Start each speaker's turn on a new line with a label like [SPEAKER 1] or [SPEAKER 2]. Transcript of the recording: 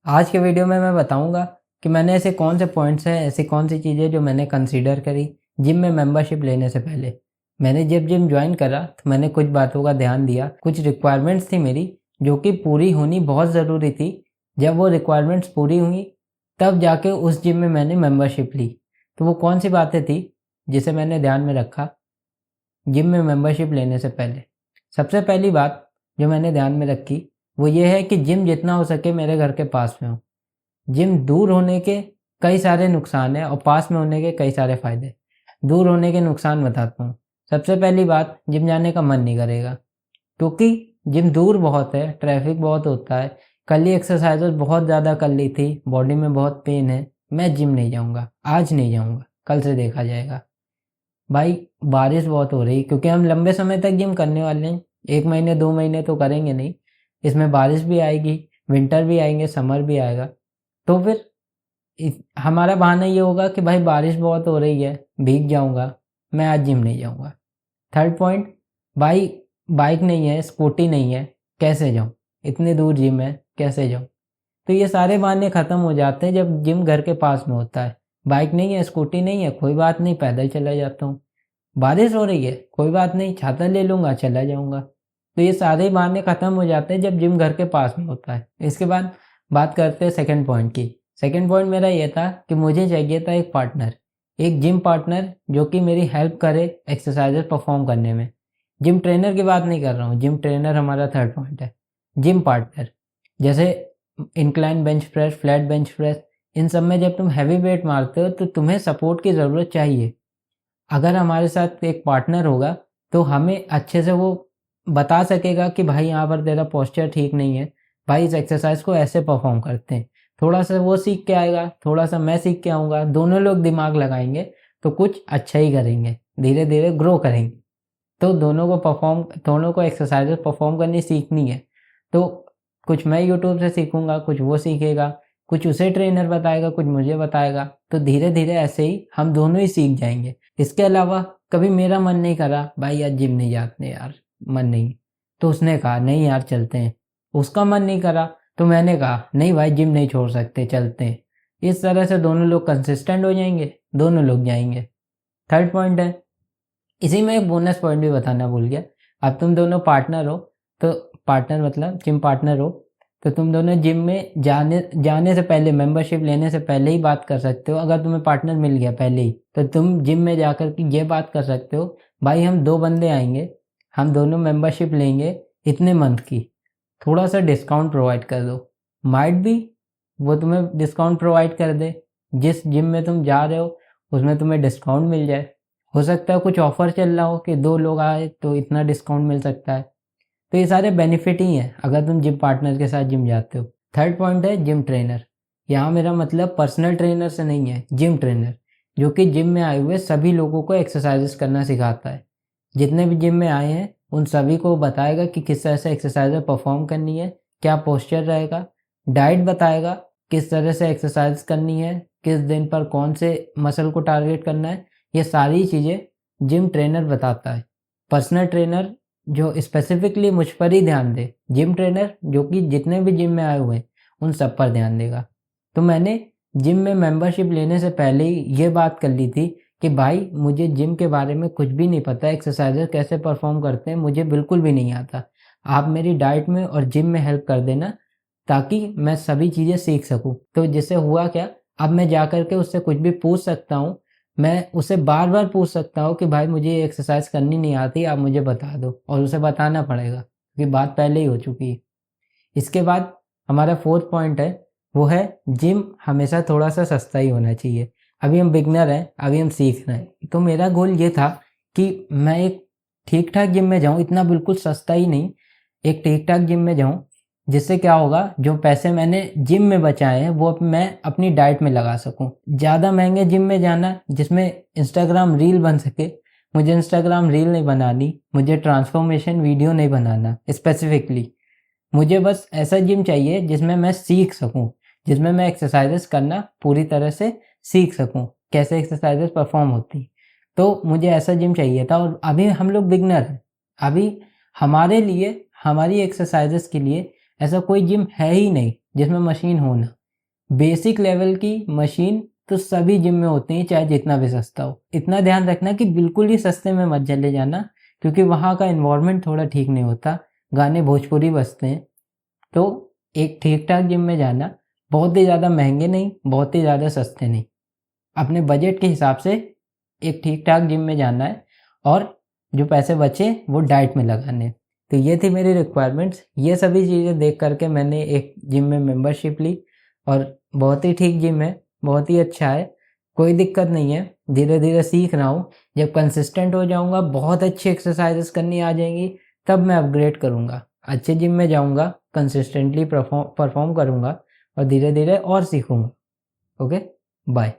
[SPEAKER 1] आज के वीडियो में मैं बताऊंगा कि मैंने ऐसे कौन से पॉइंट्स हैं, ऐसी कौन सी चीज़ें जो मैंने कंसीडर करी जिम में मेंबरशिप लेने से पहले। मैंने जब जिम ज्वाइन करा तो मैंने कुछ बातों का ध्यान दिया, कुछ रिक्वायरमेंट्स थी मेरी जो कि पूरी होनी बहुत ज़रूरी थी। जब वो रिक्वायरमेंट्स पूरी हुई तब जाके उस जिम में मैंने मेंबरशिप ली। तो वो कौन सी बातें थी जिसे मैंने ध्यान में रखा जिम में मेंबरशिप लेने से पहले। सबसे पहली बात जो मैंने ध्यान में रखी वो ये है कि जिम जितना हो सके मेरे घर के पास में हो। जिम दूर होने के कई सारे नुकसान हैं और पास में होने के कई सारे फायदे। दूर होने के नुकसान बताता हूँ। सबसे पहली बात, जिम जाने का मन नहीं करेगा क्योंकि जिम दूर बहुत है, ट्रैफिक बहुत होता है। कल ही एक्सरसाइजेस बहुत ज़्यादा कर ली थी, बॉडी में बहुत पेन है, मैं जिम नहीं जाऊँगा, आज नहीं जाऊँगा, कल से देखा जाएगा। भाई बारिश बहुत हो रही क्योंकि हम लंबे समय तक जिम करने वाले हैं, 1 महीने 2 महीने तो करेंगे नहीं, इसमें बारिश भी आएगी, विंटर भी आएंगे, समर भी आएगा। तो फिर हमारा बहाना ये होगा कि भाई बारिश बहुत हो रही है, भीग जाऊंगा, मैं आज जिम नहीं जाऊंगा। थर्ड पॉइंट, भाई बाइक नहीं है, स्कूटी नहीं है, कैसे जाऊं, इतने दूर जिम है, कैसे जाऊं। तो ये सारे बहाने ख़त्म हो जाते हैं जब जिम घर के पास में होता है। बाइक नहीं है, स्कूटी नहीं है, कोई बात नहीं, पैदल चला जाता हूँ। बारिश हो रही है, कोई बात नहीं, छाता ले लूँगा, चला जाऊँगा। तो ये सारे बहाने ख़त्म हो जाते हैं जब जिम घर के पास में होता है। इसके बाद बात करते हैं सेकंड पॉइंट की। सेकंड पॉइंट मेरा ये था कि मुझे चाहिए था एक पार्टनर, एक जिम पार्टनर जो कि मेरी हेल्प करे एक्सरसाइजेस परफॉर्म करने में। जिम ट्रेनर की बात नहीं कर रहा हूँ, जिम ट्रेनर हमारा थर्ड पॉइंट है। जिम पार्टनर, जैसे incline bench press, flat bench press, इन सब में जब तुम हैवी वेट मारते हो तो तुम्हें सपोर्ट की ज़रूरत चाहिए। अगर हमारे साथ एक पार्टनर होगा तो हमें अच्छे से वो बता सकेगा कि भाई यहाँ पर तेरा पोस्चर ठीक नहीं है, भाई इस एक्सरसाइज को ऐसे परफॉर्म करते हैं। थोड़ा सा वो सीख के आएगा, थोड़ा सा मैं सीख के आऊँगा, दोनों लोग दिमाग लगाएंगे तो कुछ अच्छा ही करेंगे, धीरे धीरे ग्रो करेंगे। तो दोनों को एक्सरसाइजेस परफॉर्म करनी सीखनी है। तो कुछ मैं यूट्यूब से सीखूंगा, कुछ वो सीखेगा, कुछ उसे ट्रेनर बताएगा, कुछ मुझे बताएगा। तो धीरे धीरे ऐसे ही हम दोनों ही सीख जाएंगे। इसके अलावा कभी मेरा मन नहीं करा भाई आज जिम नहीं जाते यार, मन नहीं, तो उसने कहा नहीं यार चलते हैं। उसका मन नहीं करा तो मैंने कहा नहीं भाई जिम नहीं छोड़ सकते, चलते हैं। इस तरह से दोनों लोग कंसिस्टेंट हो जाएंगे, दोनों लोग जाएंगे। थर्ड पॉइंट है, इसी में एक बोनस पॉइंट भी बताना भूल गया। अब तुम दोनों पार्टनर हो, तो पार्टनर मतलब जिम पार्टनर हो, तो तुम दोनों जिम में जाने जाने से पहले, मेंबरशिप लेने से पहले ही बात कर सकते हो। अगर तुम्हें पार्टनर मिल गया पहले ही तो तुम जिम में जाकर के ये बात कर सकते हो, भाई हम 2 बंदे आएंगे, हम दोनों मेंबरशिप लेंगे इतने मंथ की, थोड़ा सा डिस्काउंट प्रोवाइड कर दो। माइट भी वो तुम्हें डिस्काउंट प्रोवाइड कर दे, जिस जिम में तुम जा रहे हो उसमें तुम्हें डिस्काउंट मिल जाए। हो सकता है कुछ ऑफर चल रहा हो कि 2 लोग आए तो इतना डिस्काउंट मिल सकता है। तो ये सारे बेनिफिट ही हैं अगर तुम जिम पार्टनर के साथ जिम जाते हो। थर्ड पॉइंट है जिम ट्रेनर। यहाँ मेरा मतलब पर्सनल ट्रेनर से नहीं है, जिम ट्रेनर जो कि जिम में आए हुए सभी लोगों को एक्सरसाइजेस करना सिखाता है। जितने भी जिम में आए हैं उन सभी को बताएगा कि किस तरह से एक्सरसाइज परफॉर्म करनी है, क्या पोस्चर रहेगा, डाइट बताएगा, किस तरह से एक्सरसाइज करनी है, किस दिन पर कौन से मसल को टारगेट करना है। ये सारी चीज़ें जिम ट्रेनर बताता है। पर्सनल ट्रेनर जो स्पेसिफिकली मुझ पर ही ध्यान दे, जिम ट्रेनर जो कि जितने भी जिम में आए हुए हैं उन सब पर ध्यान देगा। तो मैंने जिम में मेंबरशिप लेने से पहले ही ये बात कर ली थी कि भाई मुझे जिम के बारे में कुछ भी नहीं पता, एक्सरसाइजेस कैसे परफॉर्म करते हैं मुझे बिल्कुल भी नहीं आता। आप मेरी डाइट में और जिम में हेल्प कर देना ताकि मैं सभी चीज़ें सीख सकूं। तो जिससे हुआ क्या, अब मैं जा कर के उससे कुछ भी पूछ सकता हूँ, मैं उसे बार बार पूछ सकता हूँ कि भाई मुझे ये एक्सरसाइज करनी नहीं आती, आप मुझे बता दो, और उसे बताना पड़ेगा क्योंकि बात पहले ही हो चुकी है। इसके बाद हमारा फोर्थ पॉइंट है, वो है जिम हमेशा थोड़ा सा सस्ता ही होना चाहिए। अभी हम बिगनर हैं, अभी हम सीख रहे हैं, तो मेरा गोल ये था कि मैं एक ठीक ठाक जिम में जाऊँ, इतना बिल्कुल सस्ता ही नहीं, एक ठीक ठाक जिम में जाऊँ जिससे क्या होगा, जो पैसे मैंने जिम में बचाए हैं वो मैं अपनी डाइट में लगा सकूं। ज़्यादा महंगे जिम में जाना जिसमें इंस्टाग्राम रील बन सके, मुझे इंस्टाग्राम रील नहीं बनानी, मुझे ट्रांसफॉर्मेशन वीडियो नहीं बनाना स्पेसिफिकली। मुझे बस ऐसा जिम चाहिए जिसमें मैं सीख सकूं, जिसमें मैं एक्सरसाइजेस करना पूरी तरह से सीख सकूं, कैसे एक्सरसाइजेस परफॉर्म होती। तो मुझे ऐसा जिम चाहिए था। और अभी हम लोग बिगनर हैं, अभी हमारे लिए, हमारी एक्सरसाइजेस के लिए ऐसा कोई जिम है ही नहीं जिसमें मशीन हो ना। बेसिक लेवल की मशीन तो सभी जिम में होती है, चाहे जितना भी सस्ता हो। इतना ध्यान रखना कि बिल्कुल ही सस्ते में मत चले जाना, क्योंकि वहाँ का एनवायरनमेंट थोड़ा ठीक नहीं होता, गाने भोजपुरी बजते हैं। तो एक ठीक ठाक जिम में जाना, बहुत ही ज़्यादा महंगे नहीं, बहुत ही ज़्यादा सस्ते नहीं, अपने बजट के हिसाब से एक ठीक ठाक जिम में जाना है, और जो पैसे बचे वो डाइट में लगाने। तो ये थी मेरी रिक्वायरमेंट्स। ये सभी चीज़ें देख करके मैंने एक जिम में मेंबरशिप ली, और बहुत ही ठीक जिम है, बहुत ही अच्छा है, कोई दिक्कत नहीं है। धीरे धीरे सीख रहा हूँ, जब कंसिस्टेंट हो जाऊँगा, बहुत अच्छी एक्सरसाइजेस करनी आ जाएंगी, तब मैं अपग्रेड करूँगा, अच्छे जिम में जाऊँगा, कंसिस्टेंटली परफॉर्म करूँगा, और धीरे धीरे और सीखूँगा। Okay, bye.